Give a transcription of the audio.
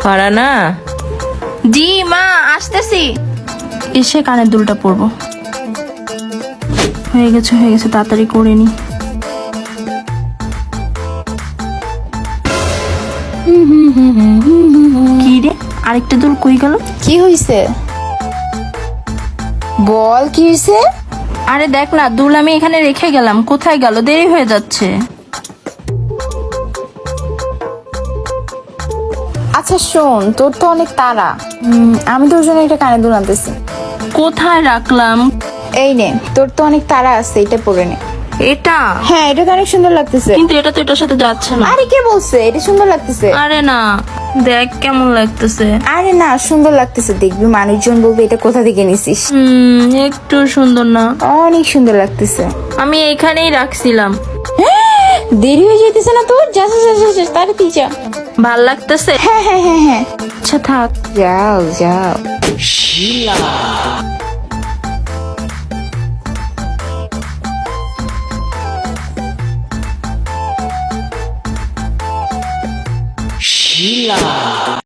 ফারানা, জি মা, আসতেছি। এসে কানের দুলটা পরবো। হয়ে গেছে তাড়াতাড়ি করে নি। কি রে, আরেকটা দুল কই গেল? কি হইছে? বল কি হইছে? আরে দেখ না, দুল আমি এখানে রেখে গেলাম, কোথায় গেল? দেরি হয়ে যাচ্ছে। আচ্ছা শোন, তোর তো অনেক তাড়া। আমি তোর জন্য একটা কানে দুল আনতেছি। কোথায় রাখলাম? এই নে, তোর তো অনেক তাড়া আছে, এটা পরে নে। এটা? হ্যাঁ, এটা অনেক সুন্দর লাগতেছে। কিন্তু এটা তো এটার সাথে যাচ্ছে না। আরে কে বলছে এটা সুন্দর লাগতেছে? আরে না, দেখ কেমন লাগতেছে। আরে না, সুন্দর লাগতেছে, দেখবি মানুষজন বলবে এটা কোথা থেকে নিছিস। একটু সুন্দর না। অনেক সুন্দর লাগতেছে। আমি এখানেই রাখছিলাম। দেরি হয়ে যাইতেছে না তোর? যা যা যা যা, যা, তাড়াতাড়ি যা। ভাল লাগতেছে? হ্যাঁ হ্যাঁ হ্যাঁ হ্যাঁ, আচ্ছা থাক। যাও যাও। শিলা।